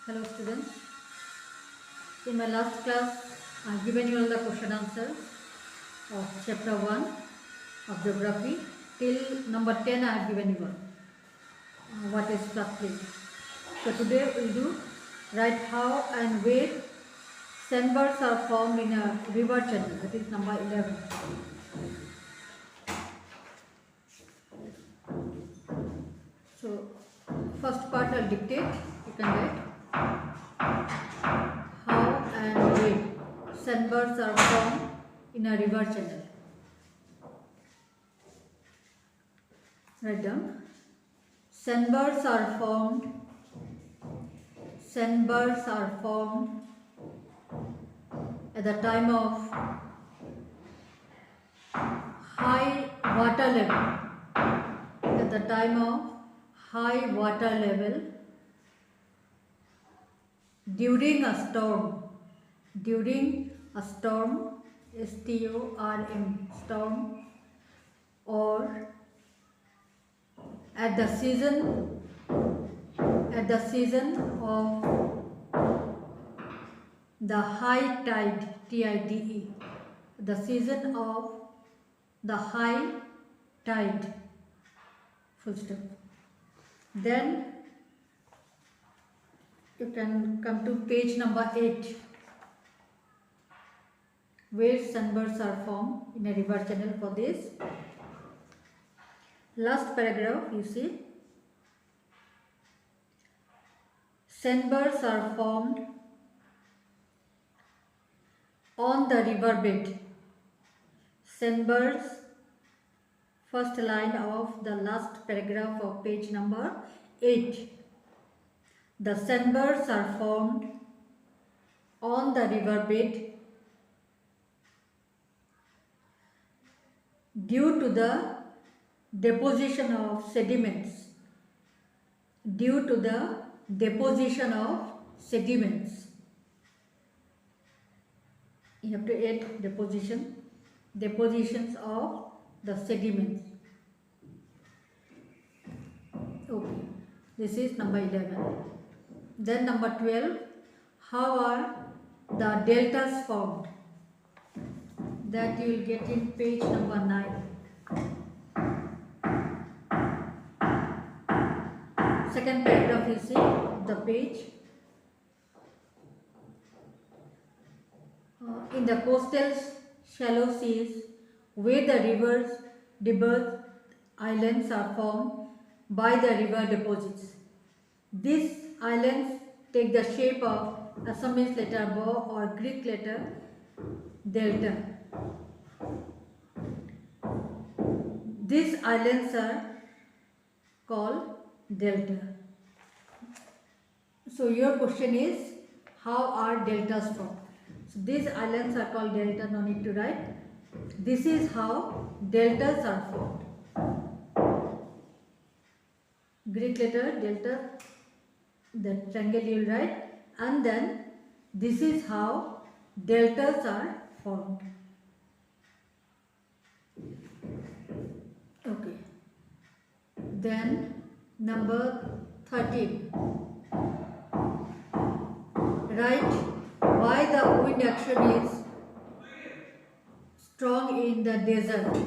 Hello students, in my last class I have given you all the question answers of chapter 1 of geography. Till number 10 I have given you all what is floodplain. So today we will do write how and where sandbars are formed in a river channel, that is number 11. So first part I will dictate, you can write how and where sandbars are formed in a river channel. Write down. Sandbars are formed at the time of high water level. At the time of high water level during a storm. During a storm, S-T-O-R-M, storm, or at the season of the high tide, T-I-D-E, the season of the high tide, full stop. Then you can come to page number 8, where sandbars are formed in a river channel. For this last paragraph you see, sandbars are formed on the river bed. Sandbars, first line of the last paragraph of page number 8. The sandbars are formed on the river bed due to the deposition of sediments. Due to the deposition of sediments. You have to add depositions of the sediments. Okay, this is number 11. Then number 12, how are the deltas formed? That you will get in page number 9. Second paragraph you see the page. In the coastal shallow seas where the rivers, islands are formed by the river deposits. These islands take the shape of Assamese letter B or Greek letter delta. These islands are called delta. So your question is, how are deltas formed? So these islands are called delta, no need to write. This is how deltas are formed. Greek letter delta, the triangle you will write, and then this is how deltas are formed. Okay. Then number 13. Write why the wind action is strong in the desert.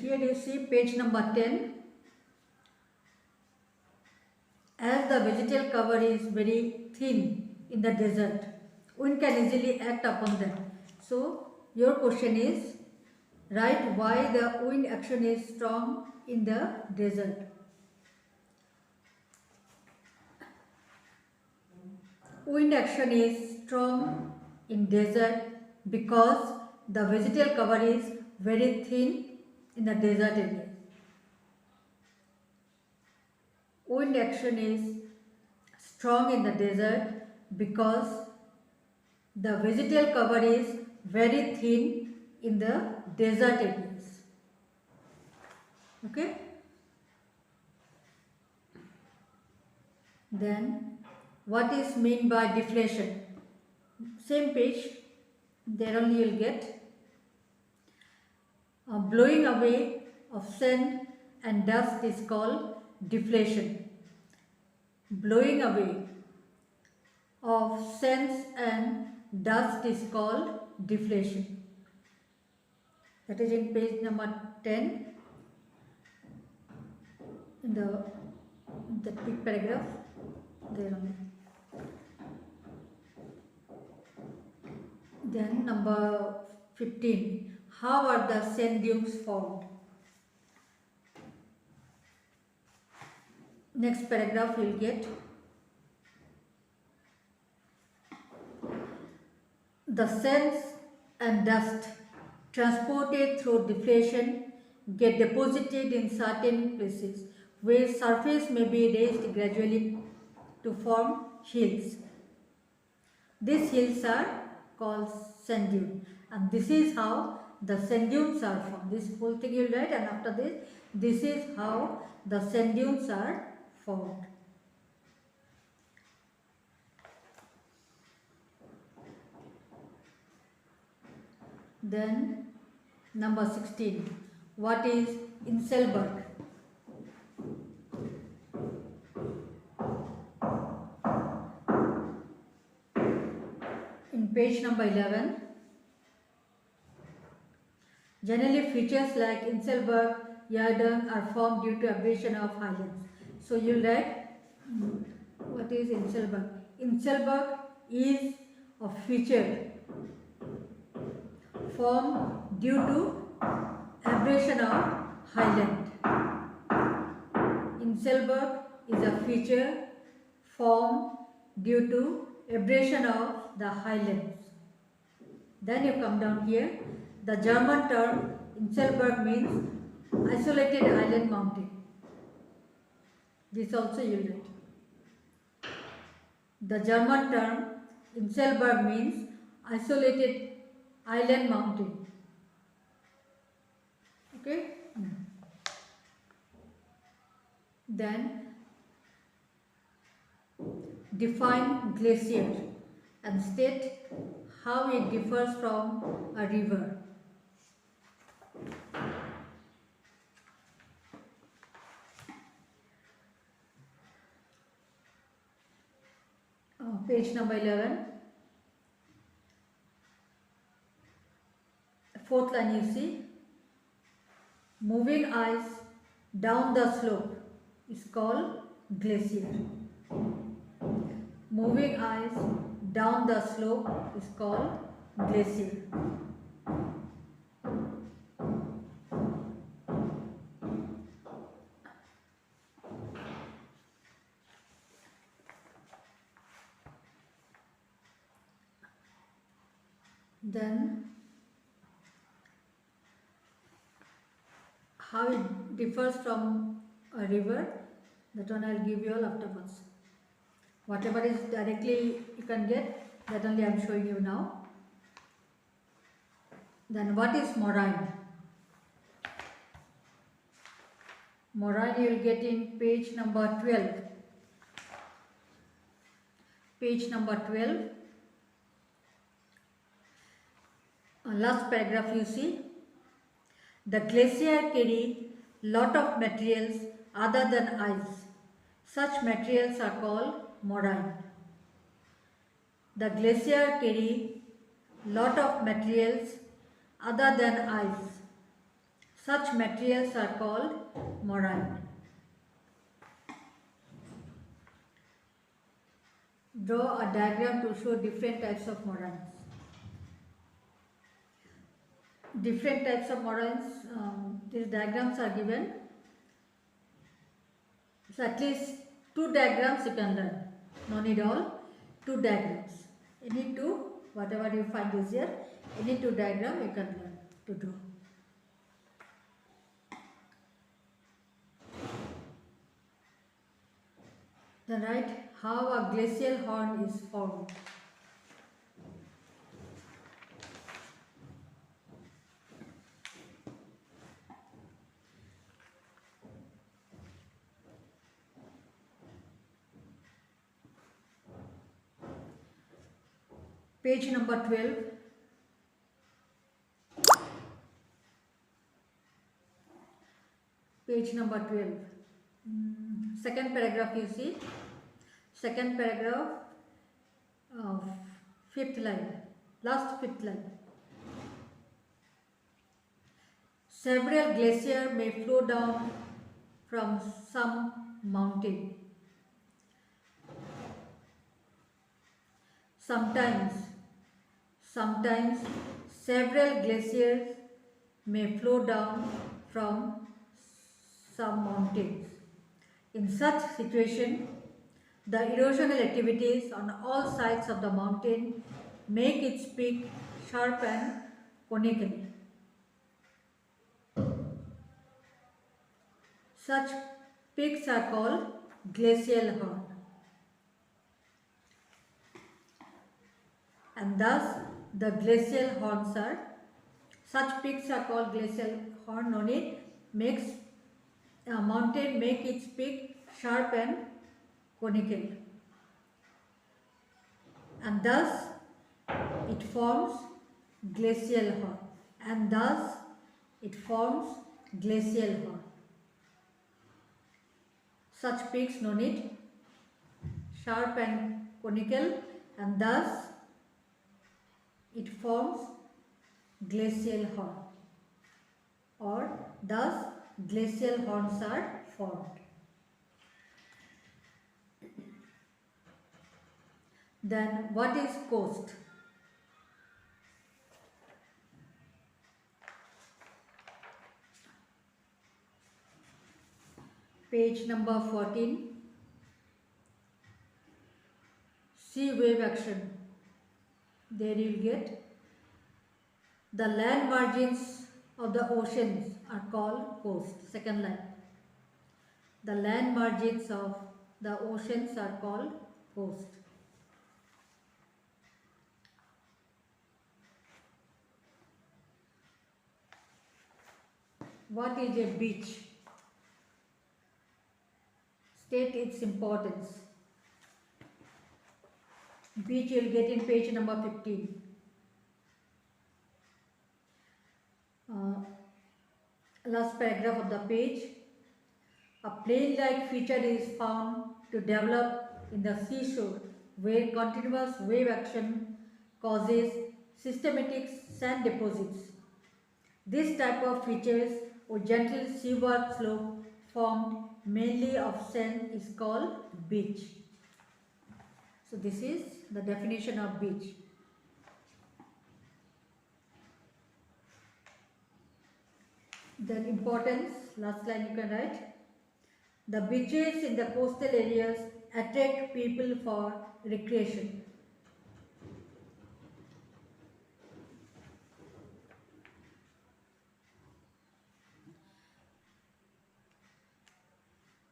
Here you see page number 10. As the vegetal cover is very thin in the desert, wind can easily act upon them. So your question is, write why the wind action is strong in the desert. Wind action is strong in desert because the vegetal cover is very thin in the desert area. Wind action is strong in the desert because the vegetal cover is very thin in the desert areas. Okay. Then what is mean by deflation? Same page, there only you'll get blowing away of sand and dust is called deflation. Blowing away of sands and dust is called deflation. That is in page number 10 in the big paragraph there only. Then number 15. How are the sand dunes formed? Next paragraph you will get the sands and dust transported through deflation get deposited in certain places where surface may be raised gradually to form hills. These hills are called sand dune, and this is how the sand dunes are formed. This whole thing you will write, and after this is how the sand dunes are formed. Then number 16. What is Inselberg? In page number 11. Generally features like Inselberg, Yardang are formed due to abrasion of highlands. So you will write what is Inselberg? Inselberg is a feature formed due to abrasion of highland. Inselberg is a feature formed due to abrasion of the highlands. Then you come down here. The German term Inselberg means isolated island mountain. This also you will write. The German term Inselberg means isolated island mountain. Okay. Then define glacier and state how it differs from a river. Page number 11. Fourth line you see. Moving ice down the slope is called glacier. Moving ice down the slope is called glacier. Then how it differs from a river, that one I will give you all afterwards. Whatever is directly you can get, that only I am showing you now. Then what is moraine? Moraine you will get in page number 12. Page number 12. Last paragraph you see. The glacier carry lot of materials other than ice. Such materials are called moraine. The glacier carry lot of materials other than ice. Such materials are called moraine. Draw a diagram to show different types of moraines. Different types of moraines, these diagrams are given. So at least 2 diagrams you can learn. No need all, 2 diagrams. Any 2, whatever you find easier, any 2 diagram you can learn to draw. Then write how a glacial horn is formed. Page number 12. Page number 12. Second paragraph you see. Second paragraph, fifth line. Last fifth line. Several glaciers may flow down from some mountain. Sometimes several glaciers may flow down from some mountains. In such situation, the erosional activities on all sides of the mountain make its peak sharp and conical. Such peaks are called glacial horn. And thus the glacial horns are, such peaks are called glacial horn. On it makes a mountain make its peak sharp and conical, and thus it forms glacial horn, and thus it forms glacial horn. Such peaks known it sharp and conical, and thus it forms glacial horn, or thus glacial horns are formed. Then what is coast? Page number 14. Sea wave action. There you will get the land margins of the oceans are called coast. Second line. The land margins of the oceans are called coast. What is a beach? State its importance. Beach you will get in page number 15. Last paragraph of the page. A plain-like feature is found to develop in the seashore where continuous wave action causes systematic sand deposits. This type of features or gentle seaward slope formed mainly of sand is called beach. So this is the definition of beach. Then importance, last line you can write. The beaches in the coastal areas attract people for recreation.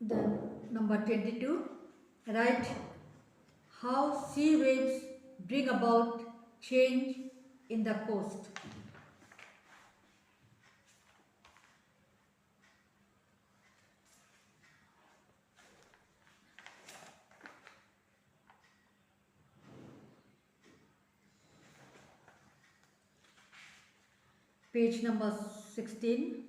Then number 22, write how sea waves bring about change in the coast. Page number 16.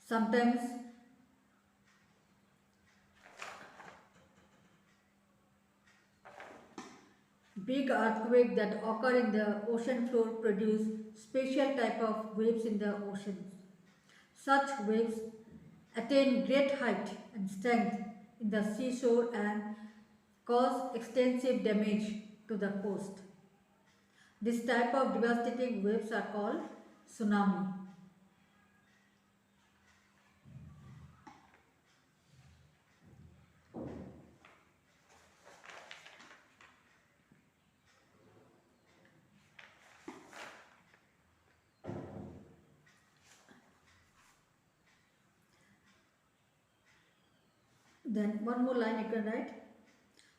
Sometimes big earthquakes that occur in the ocean floor produce special type of waves in the oceans. Such waves attain great height and strength in the seashore and cause extensive damage to the coast. This type of devastating waves are called tsunami. Then one more line you can write.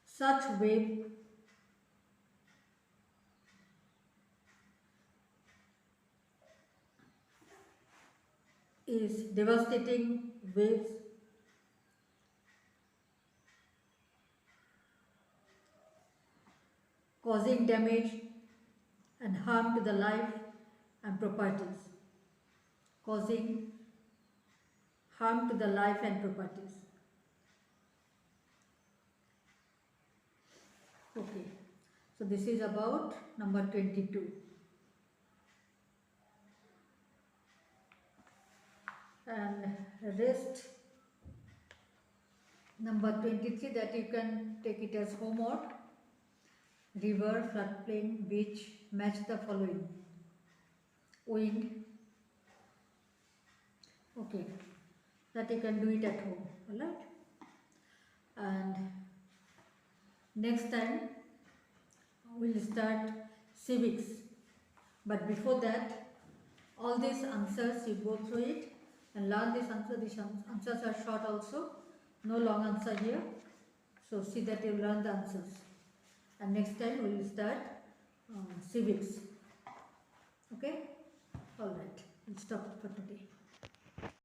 Such wave is devastating waves causing damage and harm to the life and properties. Causing harm to the life and properties. Okay, so this is about number 22. And rest number 23, that you can take it as homework. River, floodplain, beach, match the following. Wind. Okay, that you can do it at home, alright? And next time we'll start civics. But before that, all these answers you go through it and learn this answer. These answers are short also, no long answer here. So see that you learn the answers. And next time we will start civics. Okay? Alright, we'll stop for today.